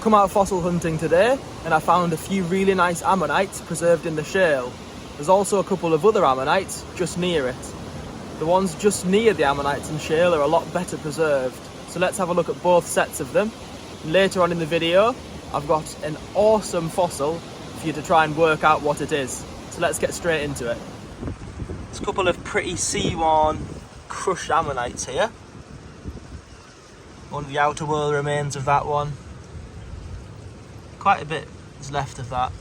come out fossil hunting today and I found a few really nice ammonites preserved in the shale. There's also a couple of other ammonites just near it. The ones just near the ammonites and shale are a lot better preserved. So let's have a look at both sets of them. Later on in the video, I've got an awesome fossil for you to try and work out what it is. So let's get straight into it. There's a couple of pretty sea-worn crushed ammonites here. One of the outer wall remains of that one. Quite a bit is left of that,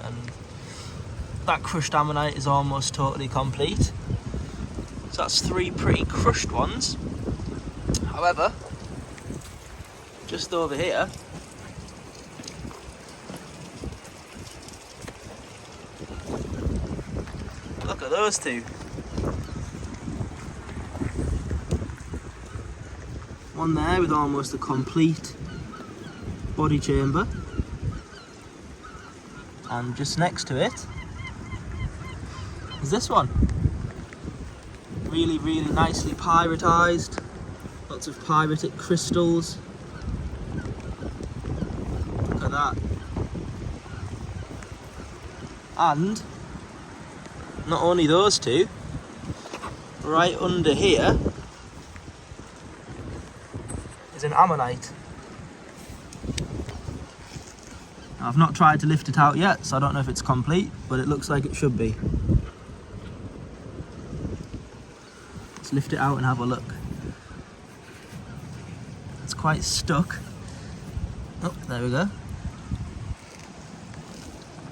and that crushed ammonite is almost totally complete. So that's 3 pretty crushed ones. However, just over here, look at those 2. One there with almost a complete body chamber. And just next to it is this one. Really, really nicely pyritized. Lots of pyritic crystals. Look at that. And not only those 2, right under here is an ammonite. I've not tried to lift it out yet, so I don't know if it's complete, but it looks like it should be. Let's lift it out and have a look. It's quite stuck. Oh, there we go.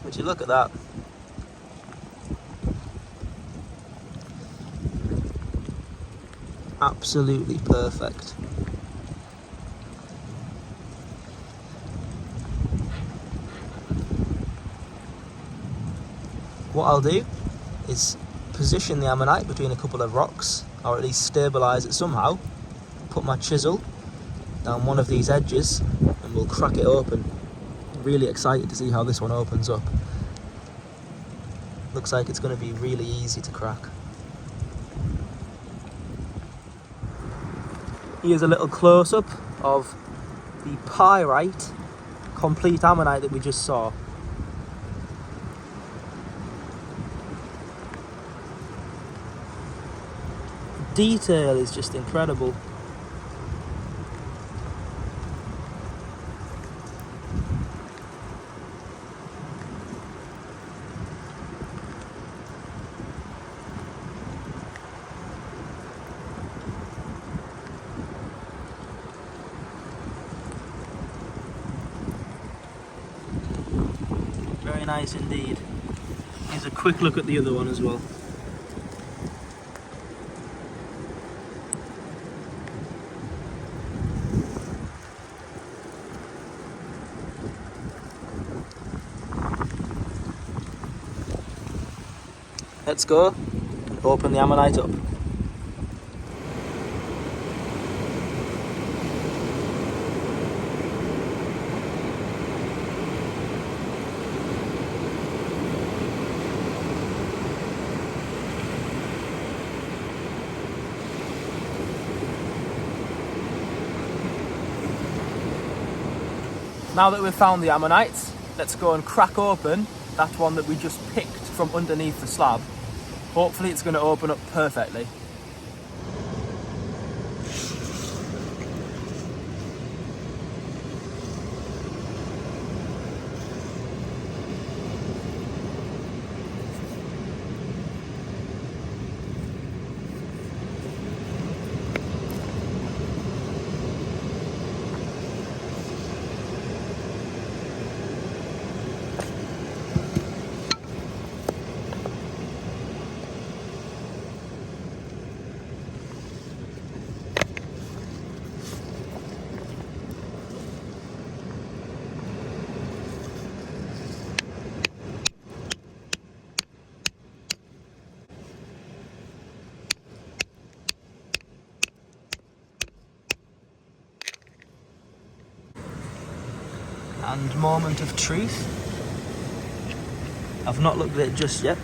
Would you look at that? Absolutely perfect. What I'll do is position the ammonite between a couple of rocks, or at least stabilise it somehow, put my chisel down one of these edges and we'll crack it open. Really excited to see how this one opens up. Looks like it's going to be really easy to crack. Here's a little close-up of the pyrite complete ammonite that we just saw. Detail is just incredible. Very nice indeed. Here's a quick look at the other one as well. Let's go and open the ammonite up. Now that we've found the ammonites, let's go and crack open that one that we just picked from underneath the slab. Hopefully it's going to open up perfectly. And moment of truth. I've not looked at it just yet.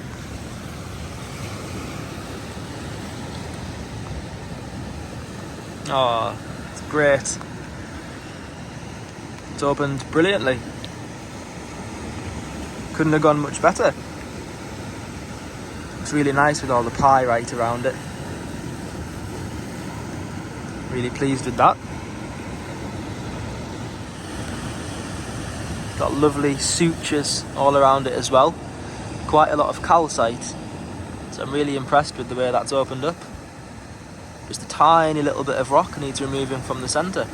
Oh, it's great. It's opened brilliantly. Couldn't have gone much better. Looks really nice with all the pyrite around it. Really pleased with that. Got lovely sutures all around it as well. Quite a lot of calcite. So I'm really impressed with the way that's opened up. Just a tiny little bit of rock needs removing from the centre.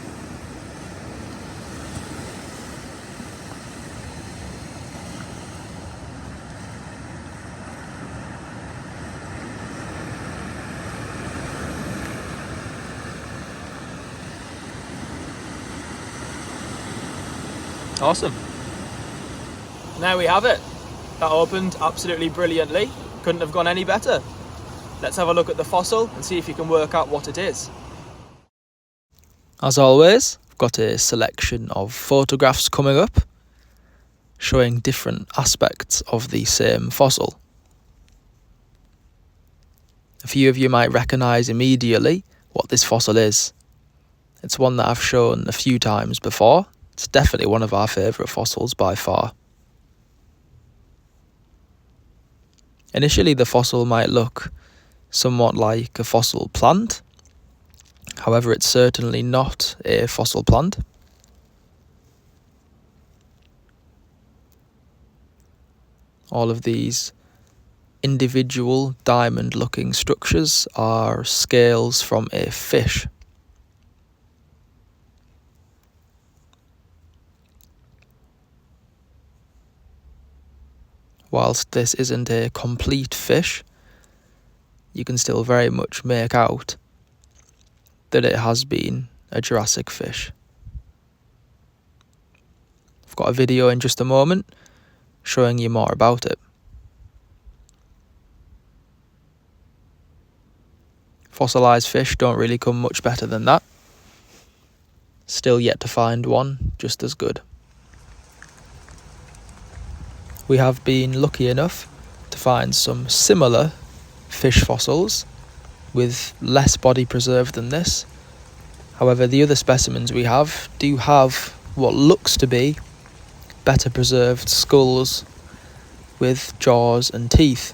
Awesome. There we have it. That opened absolutely brilliantly. Couldn't have gone any better. Let's have a look at the fossil and see if you can work out what it is. As always, I've got a selection of photographs coming up showing different aspects of the same fossil. A few of you might recognise immediately what this fossil is. It's one that I've shown a few times before. It's definitely one of our favourite fossils by far. Initially, the fossil might look somewhat like a fossil plant. However, it's certainly not a fossil plant. All of these individual diamond-looking structures are scales from a fish. Whilst this isn't a complete fish, you can still very much make out that it has been a Jurassic fish. I've got a video in just a moment showing you more about it. Fossilised fish don't really come much better than that. Still yet to find one just as good. We have been lucky enough to find some similar fish fossils with less body preserved than this. However, the other specimens we have do have what looks to be better preserved skulls with jaws and teeth.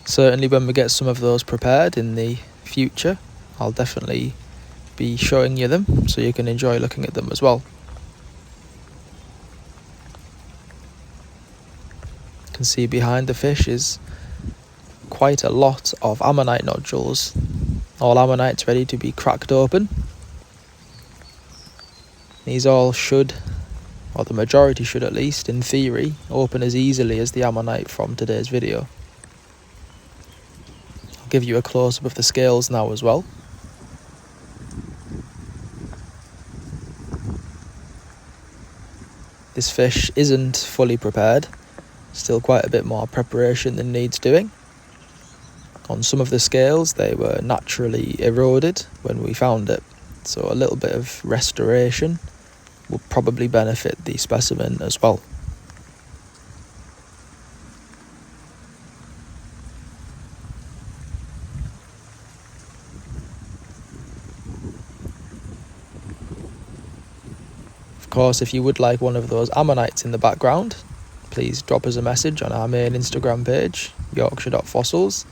Certainly when we get some of those prepared in the future, I'll definitely be showing you them so you can enjoy looking at them as well. You can see behind the fish is quite a lot of ammonite nodules. All ammonites ready to be cracked open. These all should, or the majority should at least, in theory, open as easily as the ammonite from today's video. I'll give you a close-up of the scales now as well. This fish isn't fully prepared. Still quite a bit more preparation than needs doing. On some of the scales, they were naturally eroded when we found it, so a little bit of restoration will probably benefit the specimen as well. Of course, if you would like one of those ammonites in the background, please drop us a message on our main Instagram page, yorkshire.fossils,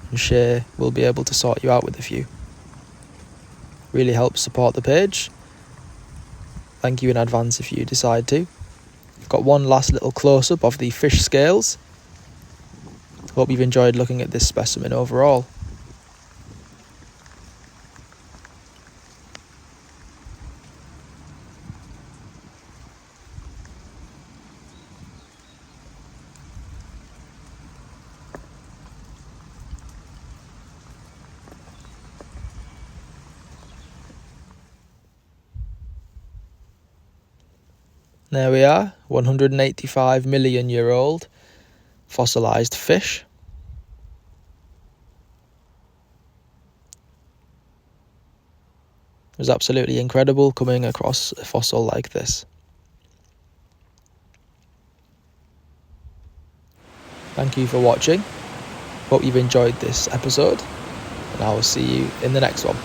and Shay will be able to sort you out with a few. Really helps support the page. Thank you in advance if you decide to. I've got one last little close-up of the fish scales. Hope you've enjoyed looking at this specimen overall. There we are, 185 million year old fossilised fish. It was absolutely incredible coming across a fossil like this. Thank you for watching. Hope you've enjoyed this episode, and I will see you in the next one.